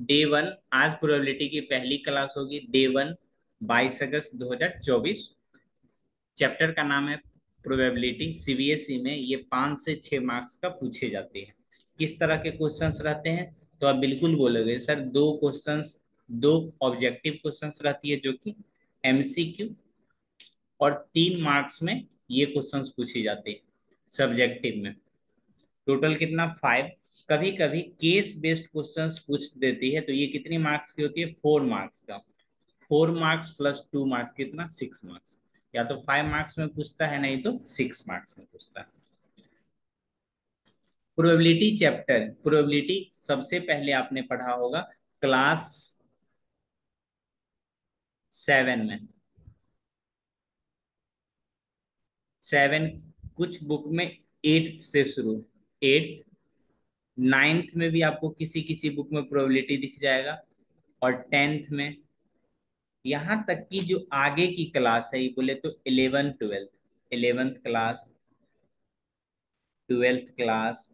Day 1। आज probability की पहली क्लास होगी, डे 1, 22 अगस्त 2024। चैप्टर का नाम है प्रोबेबिलिटी। सीबीएसई में ये 5 से 6 मार्क्स का पूछे जाते हैं। किस तरह के क्वेश्चंस रहते हैं? तो आप बिल्कुल बोलोगे सर, दो क्वेश्चंस, दो ऑब्जेक्टिव क्वेश्चंस रहती है जो कि एमसीक्यू, और 3 मार्क्स में ये क्वेश्चंस पूछे जाते हैं सब्जेक्टिव में। टोटल कितना? 5। कभी कभी केस बेस्ड क्वेश्चंस पूछ देती है, तो ये कितनी मार्क्स की होती है? 4 मार्क्स का। 4 मार्क्स प्लस 2 मार्क्स कितना? 6 मार्क्स। या तो 5 मार्क्स में पूछता है, नहीं तो 6 मार्क्स में पूछता है। प्रोबेबिलिटी चैप्टर, प्रोबेबिलिटी सबसे पहले आपने पढ़ा होगा क्लास 7 में। 7, कुछ बुक में 8th से शुरू, 8th, 9th में भी आपको किसी किसी बुक में प्रोबेबिलिटी दिख जाएगा, और 10th में। यहाँ तक कि जो आगे की क्लास है, ये बोले तो 11th 12th, 11th class, 12th class,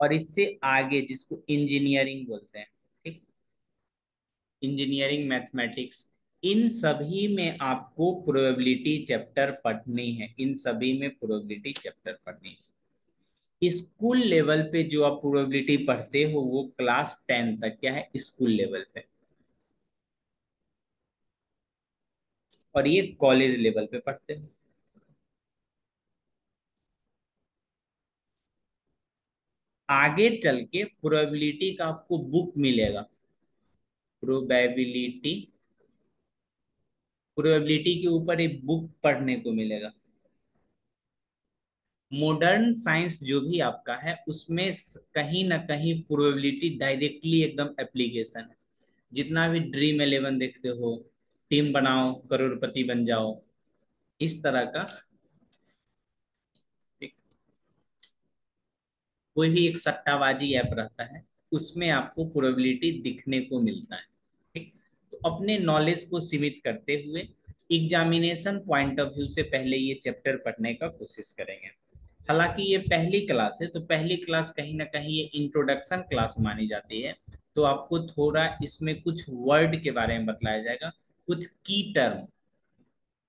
और इससे आगे जिसको इंजीनियरिंग बोलते हैं, ठीक, इंजीनियरिंग मैथमेटिक्स, इन सभी में आपको प्रोबेबिलिटी चैप्टर पढ़नी है। इन सभी में प्रोबेबिलिटी चैप्टर पढ़नी है। स्कूल लेवल पे जो आप प्रोबेबिलिटी पढ़ते हो वो क्लास 10 तक क्या है, स्कूल लेवल पे, और ये कॉलेज लेवल पे पढ़ते हो। आगे चल के प्रोबेबिलिटी का आपको बुक मिलेगा, प्रोबेबिलिटी, प्रोबेबिलिटी के ऊपर एक बुक पढ़ने को मिलेगा। मॉडर्न साइंस जो भी आपका है उसमें कहीं ना कहीं प्रोबेबिलिटी डायरेक्टली एकदम एप्लीकेशन है। जितना भी ड्रीम 11 देखते हो, टीम बनाओ करोड़पति बन जाओ, इस तरह का, एक, कोई भी एक सट्टाबाजी ऐप रहता है, उसमें आपको प्रोबेबिलिटी दिखने को मिलता है। ठीक, तो अपने नॉलेज को सीमित करते हुए एग्जामिनेशन पॉइंट ऑफ व्यू से पहले ये चैप्टर पढ़ने का कोशिश करेंगे। हालांकि ये पहली क्लास है, तो पहली क्लास कहीं ना कहीं ये इंट्रोडक्शन क्लास मानी जाती है। तो आपको थोड़ा इसमें कुछ वर्ड के बारे में बताया जाएगा, कुछ की टर्म,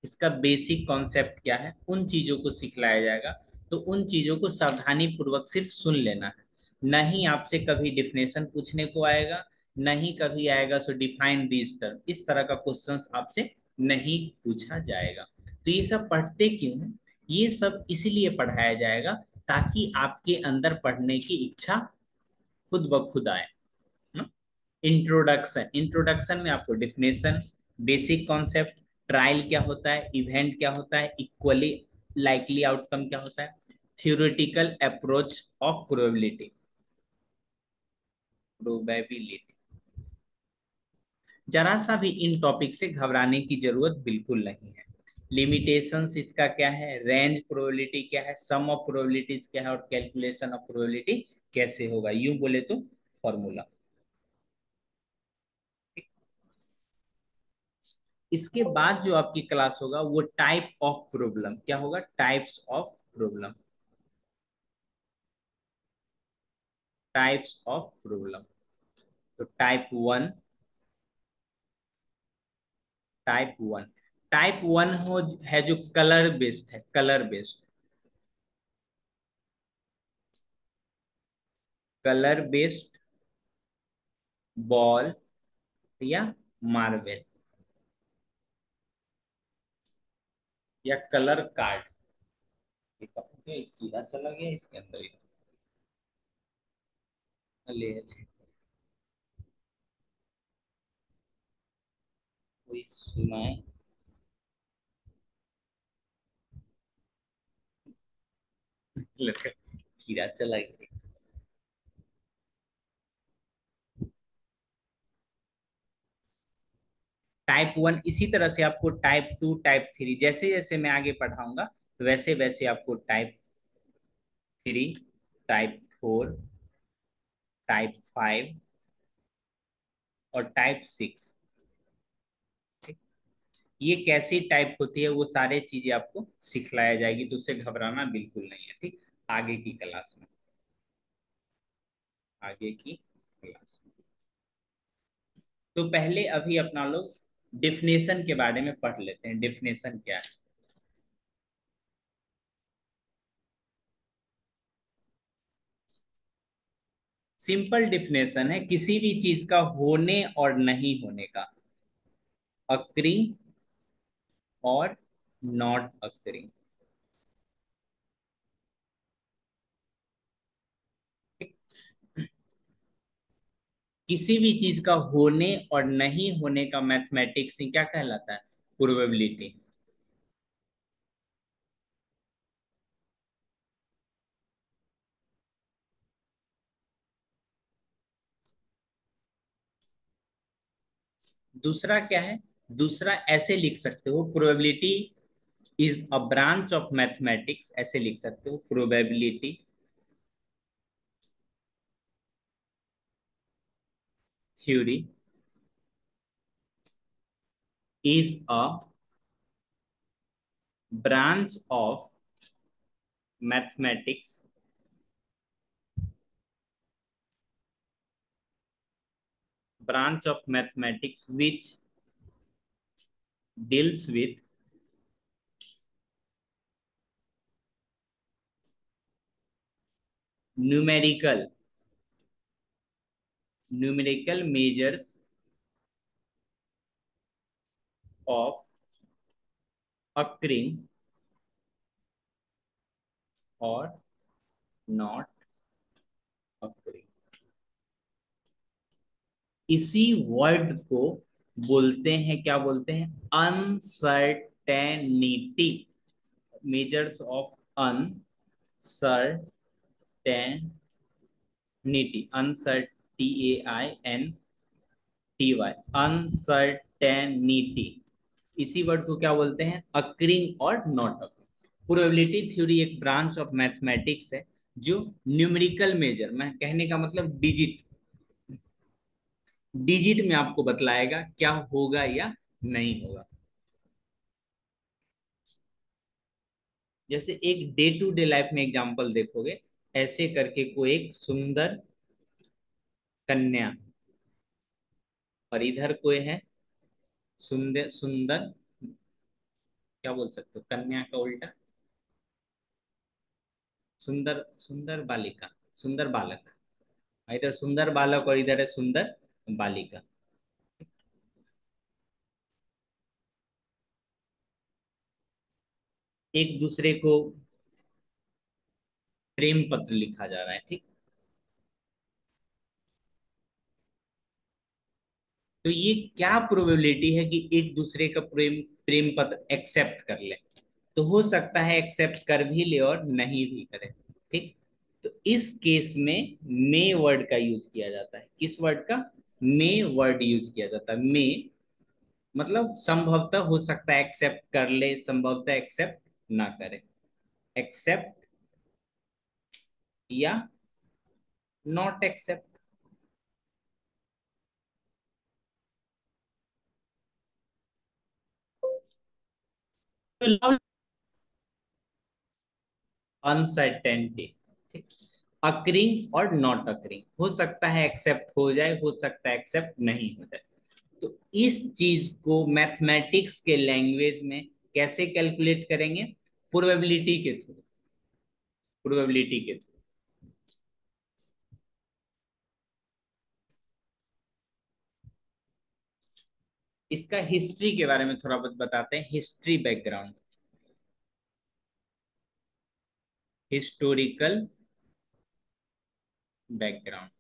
इसका बेसिक कॉन्सेप्ट क्या है, उन चीजों को सिखलाया जाएगा। तो उन चीजों को सावधानी पूर्वक सिर्फ सुन लेना है। नहीं आपसे कभी डिफिनेशन पूछने को आएगा, नहीं कभी आएगा सो डिफाइन दिस टर्म, इस तरह का क्वेश्चंस आपसे नहीं पूछा जाएगा। तो ये सब पढ़ते क्यों है? ये सब इसलिए पढ़ाया जाएगा ताकि आपके अंदर पढ़ने की इच्छा खुद ब खुद आए। इंट्रोडक्शन, इंट्रोडक्शन में आपको डिफिनेशन, बेसिक कॉन्सेप्ट, ट्रायल क्या होता है, इवेंट क्या होता है, इक्वली लाइकली आउटकम क्या होता है, theoretical approach of probability, probability. जरा सा भी इन टॉपिक से घबराने की जरूरत बिल्कुल नहीं है। लिमिटेशंस इसका क्या है, रेंज प्रोबेबिलिटी क्या है, सम ऑफ प्रोबेबिलिटीज क्या है, और कैलकुलेशन ऑफ प्रोबेबिलिटी कैसे होगा, यूं बोले तो फॉर्मूला। इसके बाद जो आपकी क्लास होगा वो टाइप ऑफ प्रॉब्लम, क्या होगा, types of problem, types of problem. तो टाइप 1, टाइप 1 हो है जो कलर बेस्ड है, colour based, colour based ball या मार्बल या कलर कार्ड। एक कीड़ा चला गया इसके अंदर ही। ले ले, कोई सुनाए। लड़का, कीड़ा चला गया। टाइप 1 इसी तरह से आपको टाइप 2 टाइप 3, जैसे जैसे मैं आगे पढ़ाऊंगा वैसे वैसे आपको टाइप 3, टाइप 4, टाइप 5 और टाइप 6, ये कैसी टाइप होती है वो सारे चीजें आपको सिखलाया जाएगी, तो उससे घबराना बिल्कुल नहीं है। ठीक, आगे की क्लास में, आगे की क्लास में। तो पहले अभी अपना लोग डिफिनेशन के बारे में पढ़ लेते हैं। डिफिनेशन क्या है? सिंपल डिफिनेशन है किसी भी चीज का होने और नहीं होने का, अक्रिंग और नॉट अक्रिंग। किसी भी चीज का होने और नहीं होने का मैथमेटिक्स क्या कहलाता है? प्रोबेबिलिटी। दूसरा क्या है? दूसरा ऐसे लिख सकते हो, probability is a branch of mathematics, ऐसे लिख सकते हो, probability theory is a branch of mathematics which deals with numerical measures of occurring or not occurring। इसी वर्ड को बोलते हैं, क्या बोलते हैं? Uncertainty. Measures of uncertainty, uncertainty, uncertainty. इसी वर्ड को क्या बोलते हैं? अक्रिंग और नॉट अक्रिंग। प्रोबेबिलिटी थ्योरी एक ब्रांच ऑफ मैथमेटिक्स है जो न्यूमेरिकल मेजर, मैं कहने का मतलब डिजिट, डिजिट में आपको बतलाएगा क्या होगा या नहीं होगा। जैसे एक डे टू डे लाइफ में एग्जांपल देखोगे, ऐसे करके कोई एक सुंदर कन्या, और इधर कोई है सुंदर सुंदर, क्या बोल सकते हो कन्या का उल्टा? सुंदर सुंदर बालिका, सुंदर बालक। इधर सुंदर बालक और इधर है सुंदर बालिका। एक दूसरे को प्रेम पत्र लिखा जा रहा है, ठीक। तो ये क्या प्रोबेबिलिटी है कि एक दूसरे का प्रेम प्रेम पत्र एक्सेप्ट कर ले? तो हो सकता है एक्सेप्ट कर भी ले और नहीं भी करे, ठीक। तो इस केस में मे वर्ड का यूज किया जाता है। किस वर्ड का? मे वर्ड यूज किया जाता है। मे मतलब संभवतः हो सकता है एक्सेप्ट कर ले, संभवतः एक्सेप्ट ना करे। एक्सेप्ट या नॉट एक्सेप्ट। अनसर्टेनिटी, ठीक। अकरिंग और नॉट अकरिंग, हो सकता है एक्सेप्ट हो जाए, हो सकता है एक्सेप्ट नहीं हो जाए। तो इस चीज को मैथमेटिक्स के लैंग्वेज में कैसे कैलकुलेट करेंगे? प्रोबेबिलिटी के थ्रू, प्रोबेबिलिटी के थ्रू। इसका हिस्ट्री के बारे में थोड़ा बहुत बताते हैं, history background, historical background.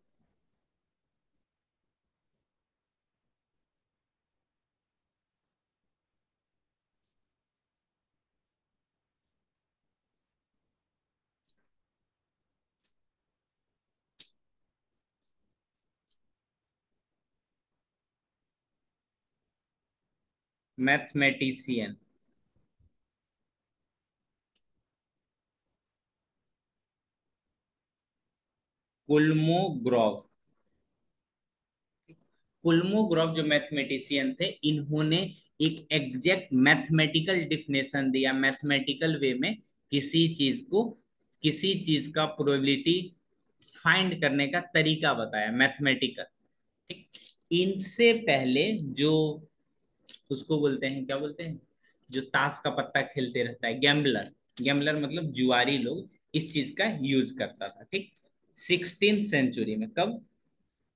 Mathematician Kolmogorov, Kolmogorov जो मैथमेटिशियन थे, इन्होंने एक एग्जैक्ट मैथमेटिकल डिफिनेशन दिया, मैथमेटिकल वे में किसी चीज को, किसी चीज का प्रोबेबिलिटी फाइंड करने का तरीका बताया, मैथमेटिकल, ठीक। इनसे पहले जो उसको बोलते हैं, क्या बोलते हैं, जो ताश का पत्ता खेलते रहता है, गैम्बलर। गैम्बलर मतलब जुआरी लोग, इस चीज का यूज करता था, ठीक। 16th सेंचुरी में, कब?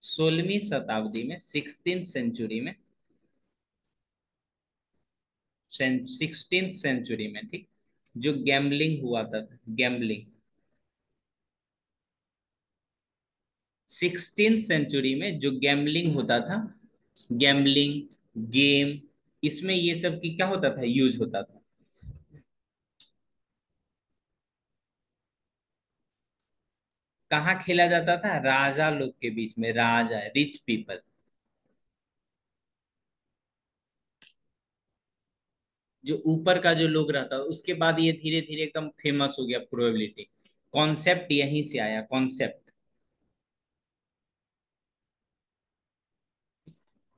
16वीं शताब्दी में, 16th सेंचुरी में, 16th सेंचुरी में, ठीक। जो गैम्बलिंग हुआ था, गैम्बलिंग 16th सेंचुरी में जो गैम्बलिंग होता था, गैम्बलिंग गेम, इसमें ये सब की क्या होता था, यूज होता था। कहाँ खेला जाता था? राजा लोग के बीच में, राजा, रिच पीपल। जो ऊपर का जो लोग रहता था, उसके बाद ये धीरे धीरे एकदम फेमस हो गया प्रोबेबिलिटी। कॉन्सेप्ट यहीं से आया, कॉन्सेप्ट।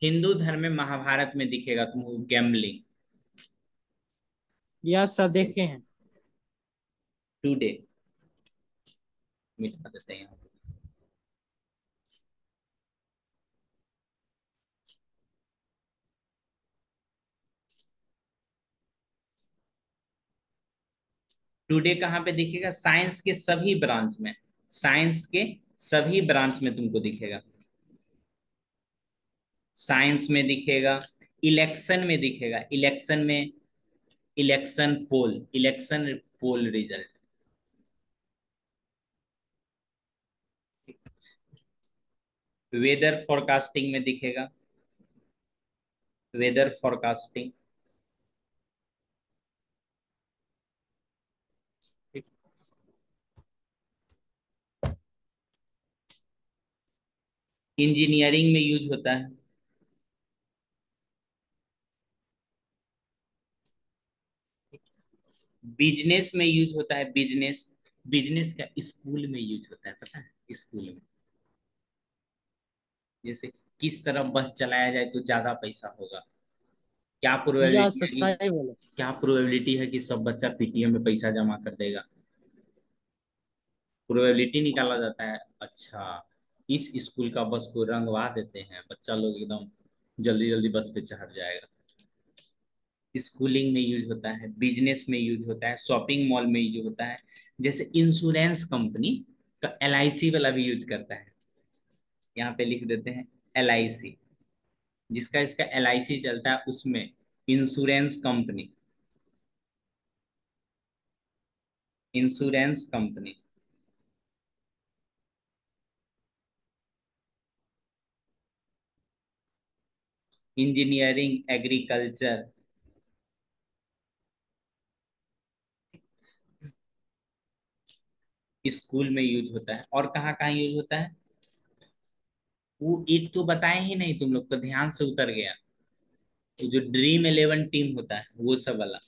हिंदू धर्म में, महाभारत में दिखेगा तुमको गैम्बलिंग। यह सब देखे हैं। टुडे, मिटा देते हैं यहाँ पे। टुडे कहाँ पे दिखेगा? साइंस के सभी ब्रांच में, साइंस के सभी ब्रांच में तुमको दिखेगा। साइंस में दिखेगा, इलेक्शन में दिखेगा, इलेक्शन में, election poll result, weather forecasting में दिखेगा, वेदर फोरकास्टिंग। इंजीनियरिंग में यूज होता है, बिजनेस में यूज होता है, बिजनेस, बिजनेस का स्कूल में यूज होता है, पता है, स्कूल में। जैसे किस तरह बस चलाया जाए तो ज्यादा पैसा होगा, क्या यह प्रोबेबिलिटी है कि, सही बोले। क्या प्रोबेबिलिटी है कि सब बच्चा पीटीएम में पैसा जमा कर देगा, प्रोबेबिलिटी निकाला जाता है। अच्छा, इस स्कूल का बस को रंगवा देते हैं, बच्चा लोग एकदम जल्दी जल्दी बस पे चढ़ जाएगा। स्कूलिंग में यूज होता है, बिजनेस में यूज होता है, शॉपिंग मॉल में यूज होता है। जैसे इंश्योरेंस कंपनी का एलआईसी वाला भी यूज करता है, यहाँ पे लिख देते हैं एलआईसी, जिसका इसका एलआईसी चलता है उसमें, insurance company, insurance company. Engineering, agriculture, school में यूज होता है। और कहाँ कहाँ यूज होता है? वो एक तो बताए ही नहीं, तुम लोग तो ध्यान से उतर गया। वो जो ड्रीम 11 टीम होता है, वो सब वाला,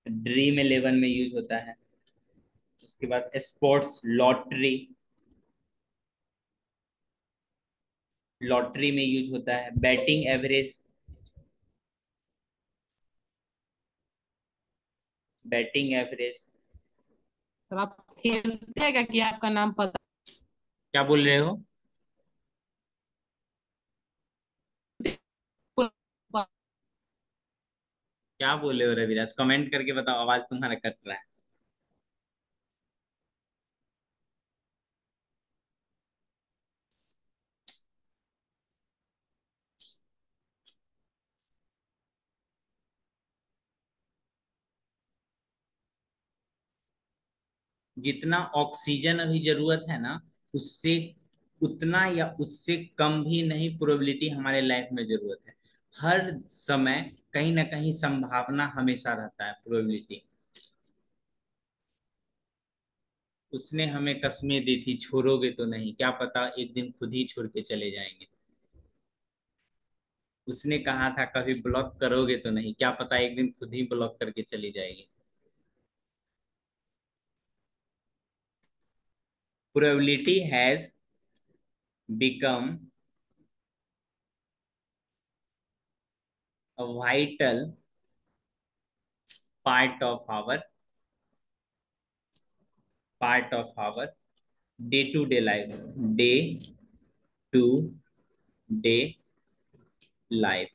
ड्रीम 11 में यूज होता है। उसके बाद स्पोर्ट्स लॉटरी, लॉटरी में यूज होता है। Batting average, batting average. Sir आप खेलते हैं क्या, कि आपका नाम पता? क्या बोल रहे हो? क्या बोले हो रविराज, कमेंट करके बताओ, आवाज तुम्हारा कट रहा है। जितना ऑक्सीजन अभी जरूरत है ना, उससे उतना या उससे कम भी नहीं प्रोबेबिलिटी हमारे लाइफ में जरूरत है। हर समय कहीं ना कहीं संभावना हमेशा रहता है, प्रोबेबिलिटी। उसने हमें कस्में दी थी, छोड़ोगे तो नहीं, क्या पता एक दिन खुद ही छोड़ के चले जाएंगे। उसने कहा था कभी ब्लॉक करोगे तो नहीं, क्या पता एक दिन खुद ही ब्लॉक करके चली जाएगी। Probability has become a vital part of our, part of our day to day life, day to day life,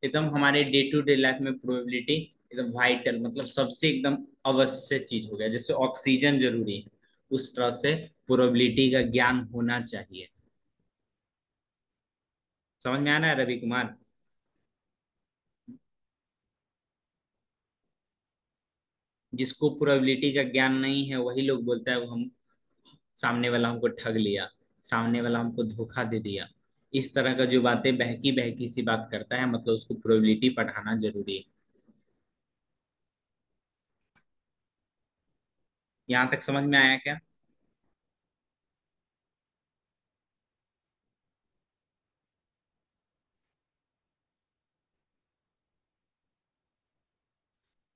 एकदम हमारे डे टू डे लाइफ में प्रोबेबिलिटी एकदम वाइटल, मतलब सबसे एकदम आवश्यक चीज हो गया, जैसे ऑक्सीजन जरूरी है उस तरह से प्रोबेबिलिटी का ज्ञान होना चाहिए। समझ में आ रहा है रवि कुमार? जिसको प्रोबेबिलिटी का ज्ञान नहीं है वही लोग बोलता है वो हम, सामने वाला हमको ठग लिया, सामने वाला हमको धोखा दे दिया, इस तरह का जो बातें बहकी बहकी सी बात करता है, मतलब उसको प्रोबेबिलिटी पढ़ाना जरूरी है। यहाँ तक समझ में आया क्या?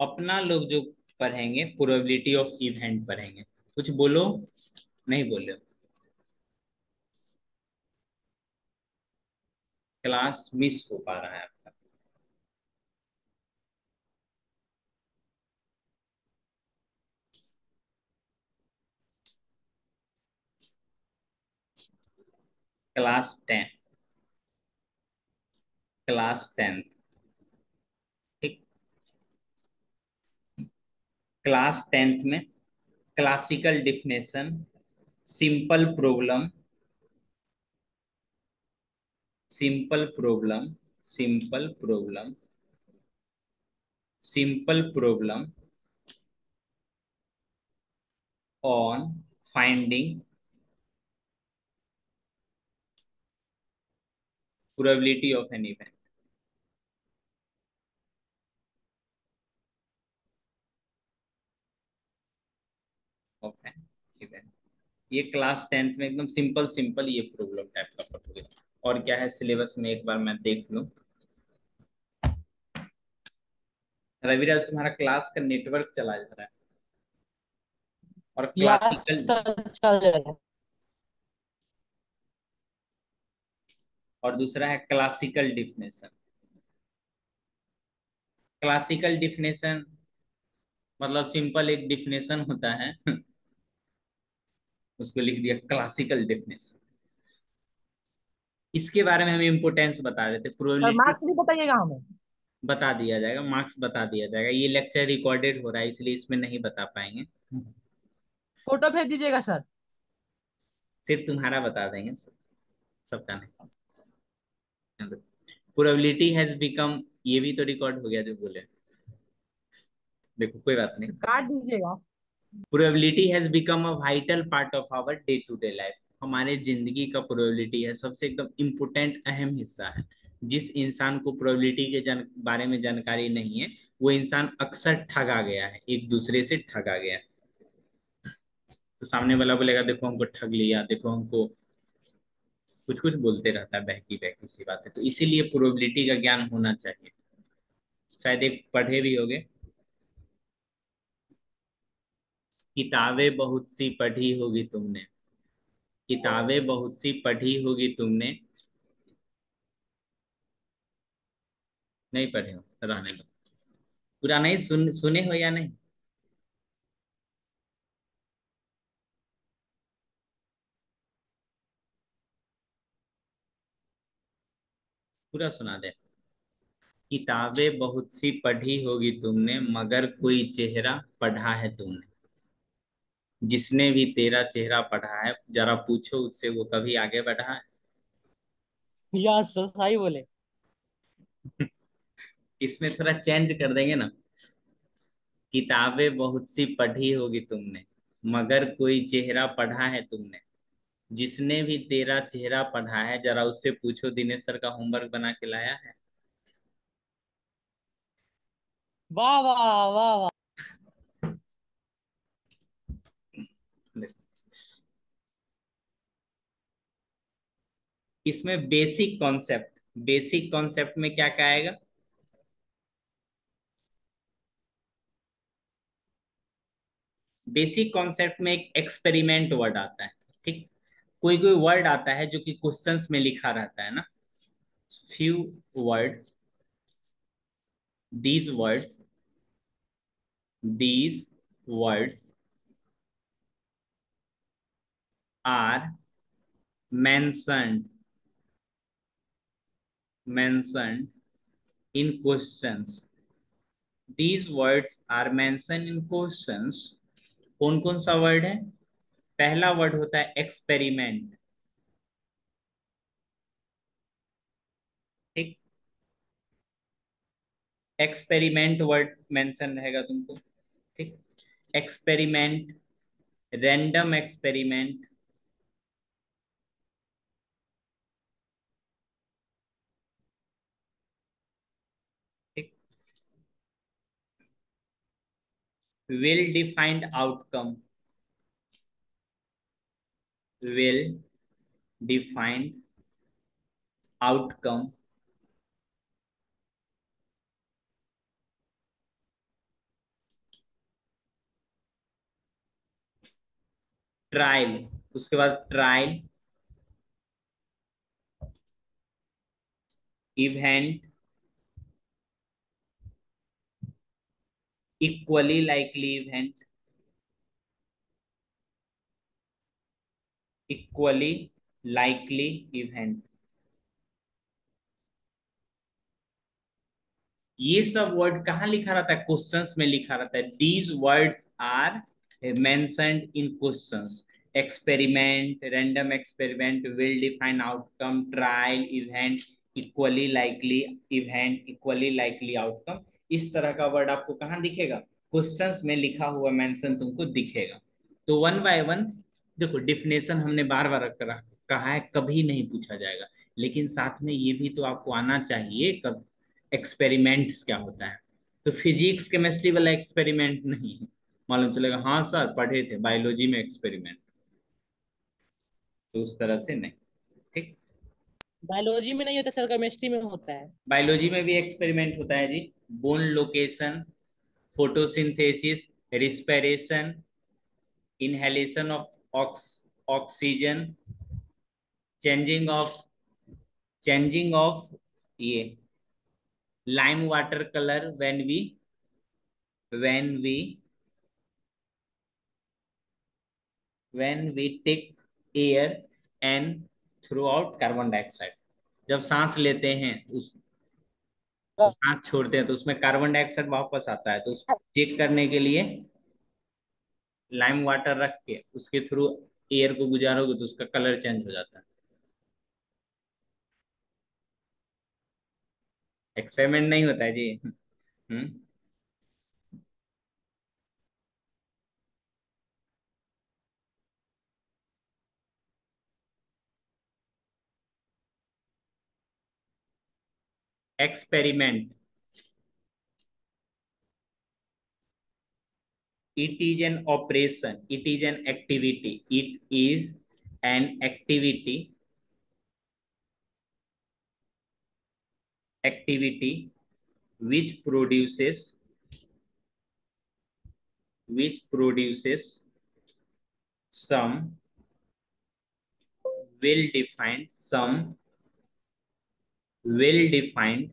अपना लोग जो पढ़ेंगे प्रोबेबिलिटी ऑफ इवेंट पढ़ेंगे। कुछ बोलो, नहीं बोले? क्लास मिस हो पा रहा है आपका। क्लास 10, क्लास 10, ठीक। क्लास 10th में classical definition, simple problem, simple problem, simple problem, simple problem on finding probability of an event. Of an event, ये क्लास 10th में एकदम सिंपल सिंपल ये प्रॉब्लम टाइप का पढ़ोगे। और क्या है सिलेबस में, एक बार मैं देख लूं। रविराज तुम्हारा क्लास का नेटवर्क चला जा रहा है। और यस क्लासिकल, सर, चल जाएगा। और दूसरा है क्लासिकल डिफिनेशन। क्लासिकल डिफिनेशन मतलब सिंपल एक डिफिनेशन होता है उसको लिख दिया क्लासिकल डेफिनेशन। इसके बारे में हम इम्पोर्टेंस बता देते, सर प्रोबेबिलिटी मार्क्स भी बताइएगा हमें। बता दिया जाएगा, मार्क्स बता दिया जाएगा। ये लेक्चर रिकॉर्डेड हो रहा है इसलिए इसमें नहीं बता पाएंगे, फोटो भेज दीजिएगा सर। सिर्फ तुम्हारा बता देंगे, सबका नहीं। प्रोबेबिलिटी हैज बिकम, ये भी तो रिकॉर्ड हो गया जो बोले, देखो कोई बात नहीं। काट दीजिएगा। Probability has become a vital part of our day to day life. हमारे जिंदगी का प्रोबेबिलिटी है सबसे एकदम इम्पोर्टेंट अहम हिस्सा है। जिस इंसान को प्रोबेबिलिटी के बारे में जानकारी नहीं है वो इंसान अक्सर ठगा गया है, एक दूसरे से ठगा गया है। तो सामने वाला बोलेगा देखो हमको ठग लिया, देखो हमको, कुछ कुछ बोलते रहता है बहकी बहकी सी बातें। तो इसीलिए प्रोबेबिलिटी का ज्ञान होना चाहिए। शायद एक पढ़े भी होगे, किताबें बहुत सी पढ़ी होगी तुमने, किताबें बहुत सी पढ़ी होगी तुमने, नहीं पढ़े हो तो रहने दो। पूरा नहीं सुने हो या नहीं? पूरा सुना दे। किताबें बहुत सी पढ़ी होगी तुमने मगर कोई चेहरा पढ़ा है तुमने, जिसने भी तेरा चेहरा पढ़ा है जरा पूछो उससे वो कभी आगे बढ़ा है? यस सर, सही बोले। इसमें थोड़ा चेंज कर देंगे ना। किताबें बहुत सी पढ़ी होगी तुमने मगर कोई चेहरा पढ़ा है तुमने, जिसने भी तेरा चेहरा पढ़ा है जरा उससे पूछो दिनेश सर का होमवर्क बना के लाया है? वाह वाह वाह वाह। इसमें बेसिक कॉन्सेप्ट, बेसिक कॉन्सेप्ट में क्या क्या आएगा? बेसिक कॉन्सेप्ट में एक एक्सपेरिमेंट वर्ड आता है, ठीक। कोई कोई वर्ड आता है जो कि क्वेश्चंस में लिखा रहता है ना, few word, these words these words are mentioned in questions. These words are mentioned in questions. कौन कौन सा वर्ड है? पहला वर्ड होता है एक्सपेरिमेंट। ठीक, एक्सपेरिमेंट वर्ड मेंशन रहेगा तुमको। ठीक, एक्सपेरिमेंट, रैंडम एक्सपेरिमेंट, ठीक, well defined outcome, well defined outcome, trial, उसके बाद trial, event, equally likely event, equally likely event. ये सब वर्ड कहाँ लिखा रहता है? क्वेश्चंस में लिखा रहता है। These words are mentioned in questions. Experiment, random experiment, will define outcome, trial, event, equally likely event, equally likely outcome. इस तरह का वर्ड आपको कहाँ दिखेगा? क्वेश्चंस में लिखा हुआ मेंशन तुमको दिखेगा। तो वन बाय वन देखो, डिफिनेशन हमने बार बार कहा है, कभी नहीं पूछा जाएगा, लेकिन साथ में ये भी तो आपको आना चाहिए कब एक्सपेरिमेंट्स क्या होता है। तो फिजिक्स केमिस्ट्री वाला एक्सपेरिमेंट नहीं है, मालूम चलेगा हाँ सर पढ़े थे बायोलॉजी में एक्सपेरिमेंट, तो उस तरह से नहीं। ठीक, बायोलॉजी में नहीं होता सर, केमिस्ट्री में होता है। बायोलॉजी में भी एक्सपेरिमेंट होता है जी। Bone location, photosynthesis, respiration, inhalation of oxygen, changing of ये lime water colour when we when we take air and throw out carbon dioxide. जब सांस लेते हैं उस तो सांस छोड़ते हैं तो उसमें कार्बन डाइऑक्साइड वापस आता है, तो उसको चेक करने के लिए लाइम वाटर रख के उसके थ्रू एयर को गुजारोगे तो उसका कलर चेंज हो जाता है। एक्सपेरिमेंट नहीं होता है जी। हम्म, experiment, it is an operation, it is an activity, it is an activity which produces some well defined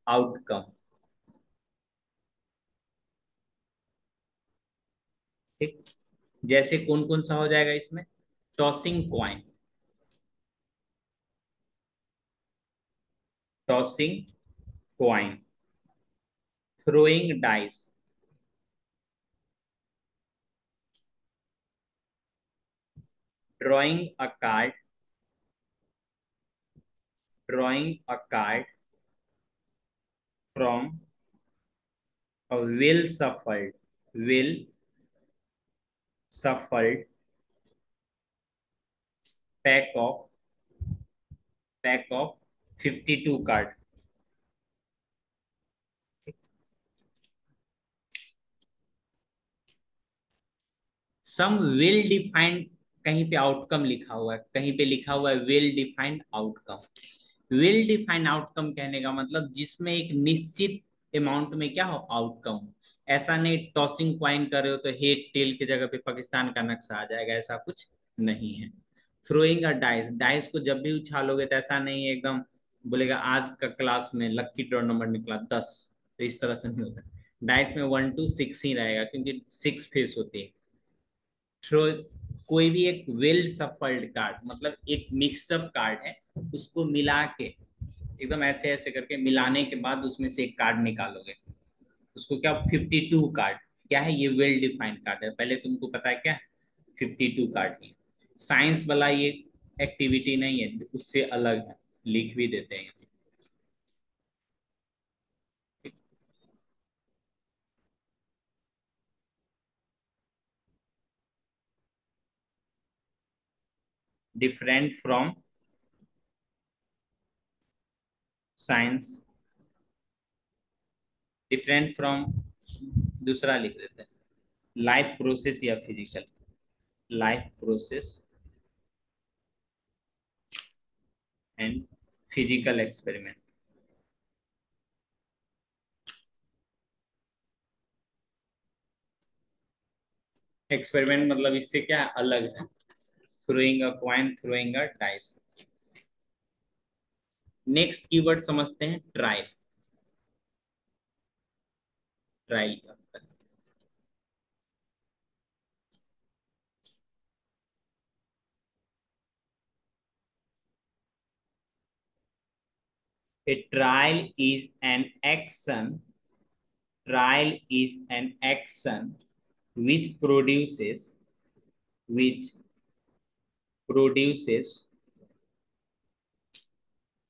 outcome। ठीक, जैसे कौन कौन सा हो जाएगा इसमें? Tossing coin, tossing coin, throwing dice, drawing a card, drawing a card from a well shuffled pack of pack of 52 card। Some well defined, कहीं पे आउटकम लिखा हुआ है, कहीं पे लिखा हुआ है well defined outcome. Well defined outcome कहने का मतलब जिसमें एक निश्चित अमाउंट में क्या हो, आउटकम हो। ऐसा नहीं टॉसिंग क्वाइन कर रहे हो तो हेड टेल की जगह पे पाकिस्तान का नक्शा आ जाएगा, ऐसा कुछ नहीं है। थ्रोइंग अ डाइस, डाइस को जब भी उछालोगे तो ऐसा नहीं है एकदम बोलेगा आज का क्लास में लक्की ड्रॉ नंबर निकला 10, तो इस तरह से नहीं होता। डाइस में 1 to 6 ही रहेगा क्योंकि 6 फेस होती है। थ्रो, कोई भी एक वेल सफल्ड कार्ड मतलब एक मिक्सअप कार्ड है, उसको मिला के एकदम ऐसे ऐसे करके मिलाने के बाद उसमें से एक कार्ड निकालोगे, उसको क्या 52 कार्ड, क्या है ये वेल डिफाइंड कार्ड है, पहले तुमको पता है क्या 52 कार्ड ही। साइंस वाला ये एक्टिविटी नहीं है, उससे अलग है, लिख भी देते हैं। Different from science, different from, दूसरा लिख देते हैं लाइफ प्रोसेस या physical, life process and physical experiment. Experiment मतलब इससे क्या है अलग है, थ्रोइंग अ कॉइन, थ्रोइंग अ डाइस। नेक्स्ट कीवर्ड समझते हैं ट्रायल। ट्रायल का a trial is an action, trial is an action which produces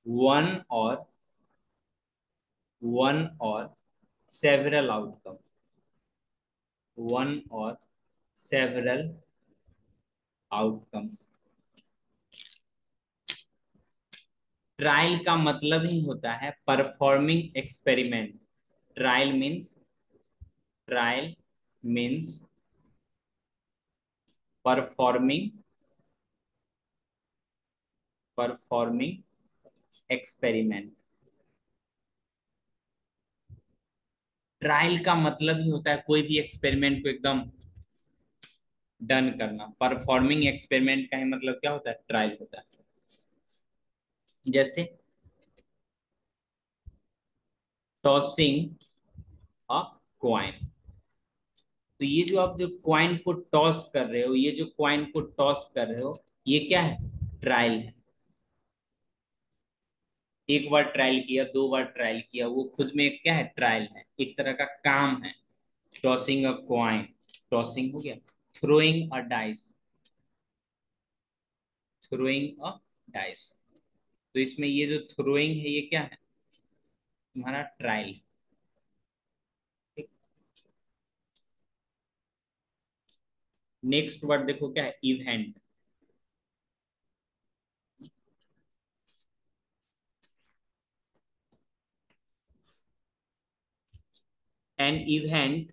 one or one or several outcome, one or several outcomes। Trial का मतलब ही होता है performing experiment. Trial means, trial means performing, performing experiment. Trial का मतलब ही होता है कोई भी एक्सपेरिमेंट को एकदम डन करना। परफॉर्मिंग एक्सपेरिमेंट का ही मतलब क्या होता है, ट्रायल होता है। जैसे टॉसिंग अ क्वाइन, तो ये जो आप जो क्वाइन को टॉस कर रहे हो, ये जो क्वाइन को टॉस कर रहे हो, ये क्या है, ट्रायल है। एक बार ट्रायल किया, 2 बार ट्रायल किया, वो खुद में एक क्या है, ट्रायल है, एक तरह का काम है। टॉसिंग अ क्वाइन, टॉसिंग हो गया। थ्रोइंग अ डाइस, थ्रोइंग अ डाइस, तो इसमें ये जो थ्रोइंग है ये क्या है, तुम्हारा ट्रायल। नेक्स्ट वर्ड देखो क्या है, इवेंट। एन इवेंट,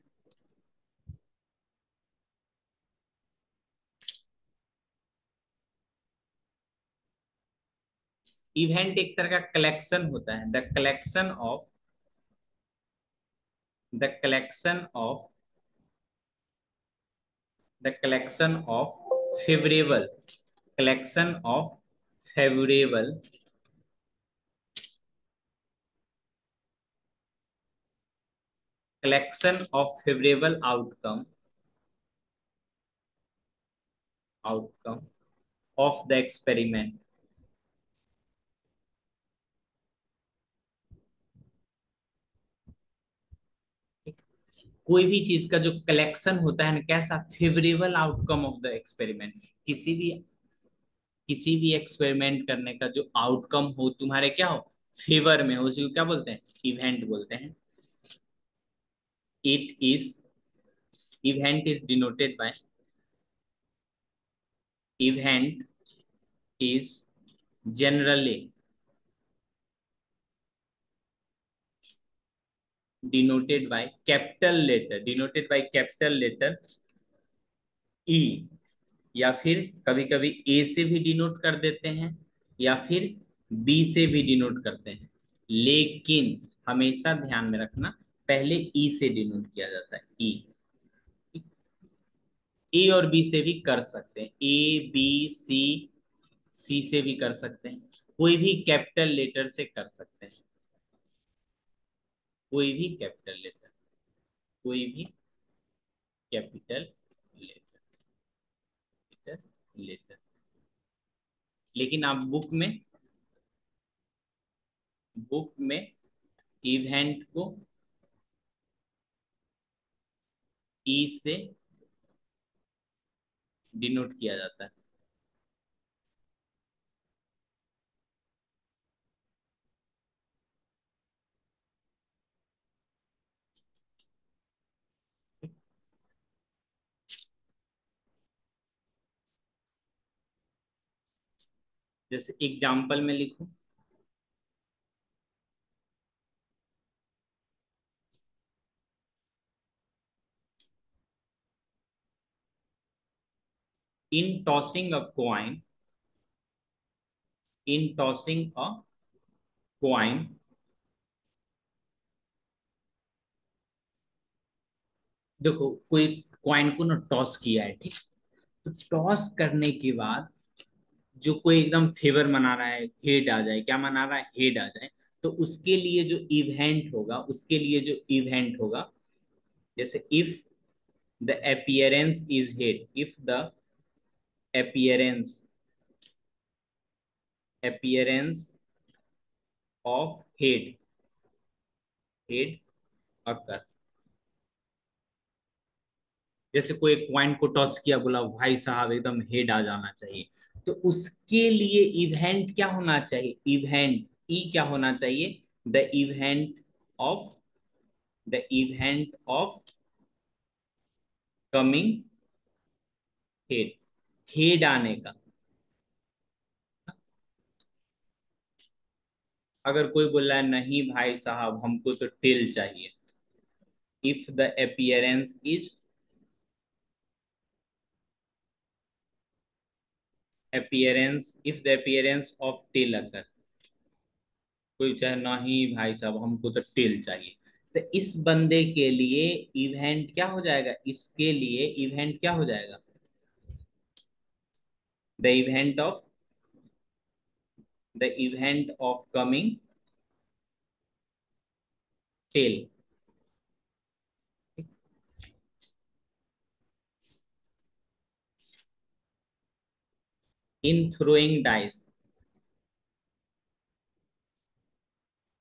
इवेंट एक तरह का कलेक्शन होता है, the collection of, the collection of, the collection of favourable, collection of favourable, collection of favourable outcome, outcome of the experiment. कोई भी चीज का जो कलेक्शन होता है ना, कैसा, favourable outcome of the experiment. किसी भी एक्सपेरिमेंट करने का जो आउटकम हो तुम्हारे क्या हो, फेवर में हो, उसी को क्या बोलते हैं, इवेंट बोलते हैं। It is, event is denoted by, event is generally denoted by capital letter, denoted by capital letter E, या फिर कभी कभी ए से भी डिनोट कर देते हैं, या फिर बी से भी डिनोट करते हैं, लेकिन हमेशा ध्यान में रखना पहले ई से डिनोट किया जाता है। ई, ए और बी से भी कर सकते हैं, ए बी सी, सी से भी कर सकते हैं, कोई भी कैपिटल लेटर से कर सकते हैं, कोई भी कैपिटल लेटर, कोई भी कैपिटल लेटर, लेटर। लेकिन आप बुक में इवेंट को ई से डिनोट किया जाता है। जैसे एग्जाम्पल में लिखो, in tossing a coin, in tossing a coin, देखो कोई कॉइन को ना टॉस किया है, ठीक। तो टॉस करने के बाद जो कोई एकदम फेवर मना रहा है, हेड आ जाए, क्या मना रहा है, हेड आ जाए, तो उसके लिए जो इवेंट होगा, उसके लिए जो इवेंट होगा, जैसे if the appearance is head, if the appearance appearance of head occur, जैसे कोई क्वाइन को टॉस किया, बोला भाई साहब एकदम हेड आ जाना चाहिए, तो उसके लिए इवेंट क्या होना चाहिए, इवेंट ई क्या होना चाहिए, the event of, the event of coming head, head आने का। अगर कोई बोल रहा है नहीं भाई साहब हमको तो टेल चाहिए, if the appearance is, appearance if the appearance of tail अगर, कोई चाहे नहीं भाई साहब हमको तो टेल चाहिए, तो इस बंदे के लिए इवेंट क्या हो जाएगा, इसके लिए इवेंट क्या हो जाएगा, the event of, the event of coming tail. In throwing dice,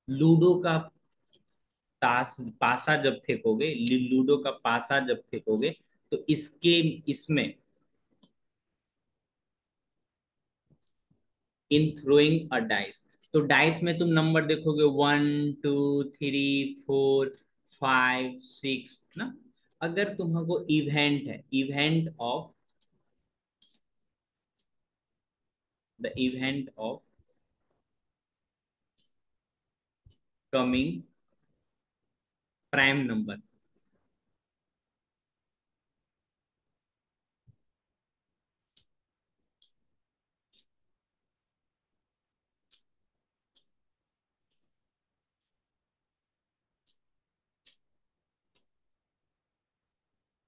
ludo का ताश पासा जब फेंकोगे, लूडो का पासा जब फेंकोगे, तो इसके, इसमें इन थ्रोइंग अ डाइस, तो डाइस में तुम नंबर देखोगे 1 2 3 4 5 6 ना। अगर तुमको इवेंट है, event of, the event of coming prime number,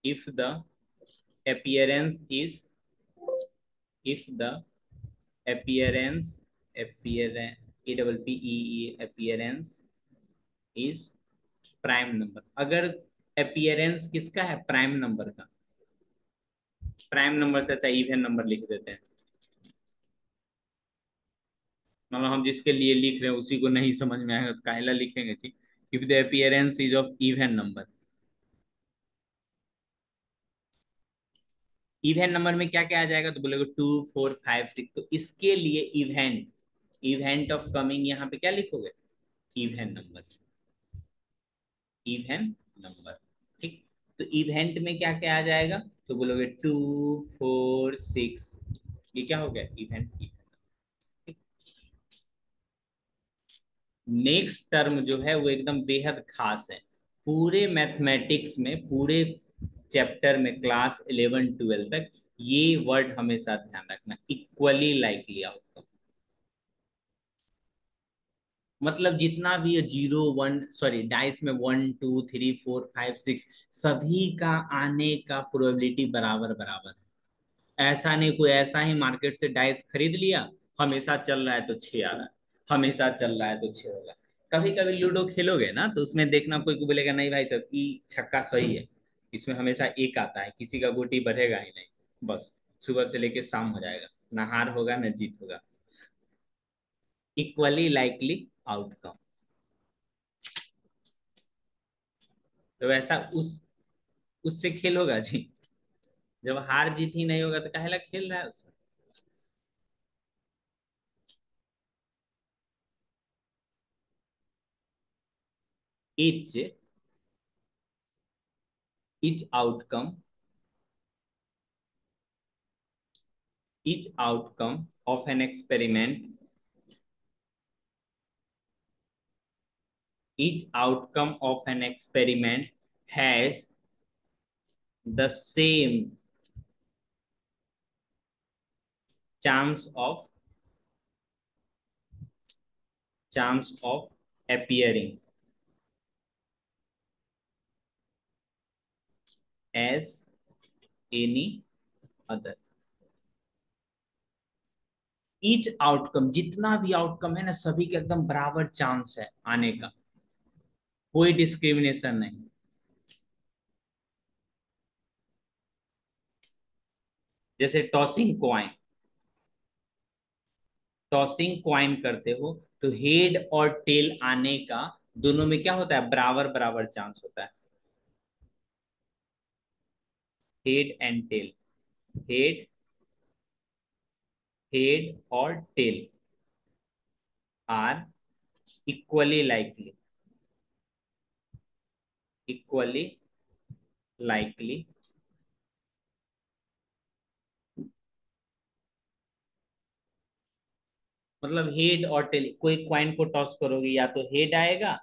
if the appearance is, if the appearance, appearance A double P E appearance is prime number, अगर appearance किसका है, प्राइम नंबर का, प्राइम नंबर से अच्छा इवन नंबर लिख देते हैं, मतलब हम जिसके लिए लिख रहे हैं उसी को नहीं समझ में आएगा तो काहेला लिखेंगे, ठीक। If the appearance is of even number, even number में क्या क्या आ जाएगा, तो बोलेगा 2 4 5 6, तो इसके लिए इवेंट, इवेंट ऑफ कमिंग यहाँ पे क्या लिखोगे, इवन नंबर, इवन नंबर, ठीक। तो इवेंट में क्या क्या आ जाएगा, तो बोलोगे 2 4 6, ये क्या हो गया, इवेंट। नेक्स्ट टर्म जो है वो एकदम बेहद खास है, पूरे मैथमेटिक्स में, पूरे चैप्टर में, क्लास 11 12 तक ये वर्ड हमेशा ध्यान रखना, इक्वली लाइकली आउटकम, मतलब जितना भी जीरो वन, सॉरी डाइस में 1 2 3 4 5 6, सभी का आने का प्रोबेबिलिटी बराबर बराबर है। ऐसा नहीं कोई ऐसा ही मार्केट से डाइस खरीद लिया, हमेशा चल रहा है तो 6 आ रहा है, हमेशा चल रहा है तो 6 होगा, कभी कभी लूडो खेलोगे ना तो उसमें देखना कोई को बोलेगा नहीं भाई साहब ये छक्का सही है, इसमें हमेशा एक आता है, किसी का गोटी बढ़ेगा ही नहीं, बस सुबह से लेके शाम हो जाएगा, ना हार होगा ना जीत होगा। Equally likely outcome. तो ऐसा उस उससे खेल होगा जी? जब हार जीत ही नहीं होगा तो काहेला खेल रहा है उसमें? Each each outcome, each outcome of an experiment, each outcome of an experiment has the same chance of appearing as any other। Each outcome, जितना भी आउटकम है ना सभी के एकदम बराबर चांस है आने का, कोई डिस्क्रिमिनेशन नहीं। जैसे टॉसिंग क्वाइन करते हो तो हेड और टेल आने का दोनों में क्या होता है, बराबर बराबर चांस होता है। Head and tail, head head और tail are equally likely, equally likely, मतलब हेड और टेल, कोई क्वाइन को टॉस करोगे या तो हेड आएगा,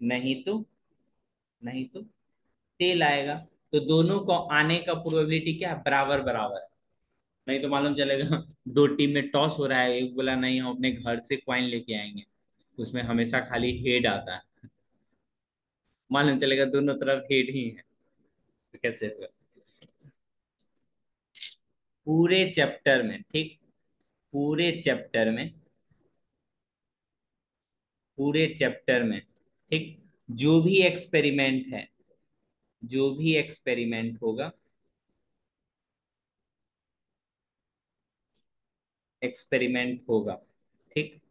नहीं तो नहीं तो टेल आएगा। तो दोनों को आने का प्रोबेबिलिटी क्या है, बराबर बराबर है। नहीं तो मालूम चलेगा दो टीम में टॉस हो रहा है, एक बोला नहीं हम अपने घर से क्वाइन लेके आएंगे, उसमें हमेशा खाली हेड आता है, मालूम चलेगा दोनों तरफ हेड ही है, तो कैसे होगा? पूरे चैप्टर में, ठीक, पूरे चैप्टर में, पूरे चैप्टर में, ठीक, जो भी एक्सपेरिमेंट है, जो भी एक्सपेरिमेंट होगा, एक्सपेरिमेंट होगा, ठीक,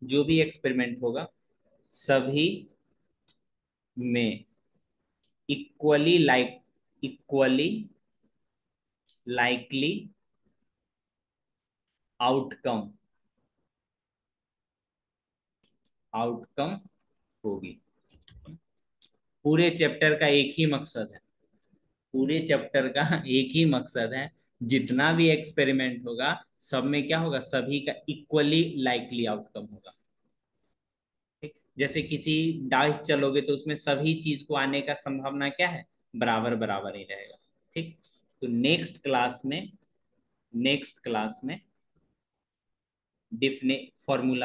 जो भी एक्सपेरिमेंट होगा सभी में equally equally likely outcome, outcome होगी। पूरे चैप्टर का एक ही मकसद है, पूरे चैप्टर का एक ही मकसद है, जितना भी एक्सपेरिमेंट होगा सब में क्या होगा, सभी का इक्वली लाइकली आउटकम होगा। ठीक? जैसे किसी डाइस चलोगे तो उसमें सभी चीज को आने का संभावना क्या है, बराबर बराबर ही रहेगा। ठीक, तो नेक्स्ट क्लास में डिफिने फॉर्मूला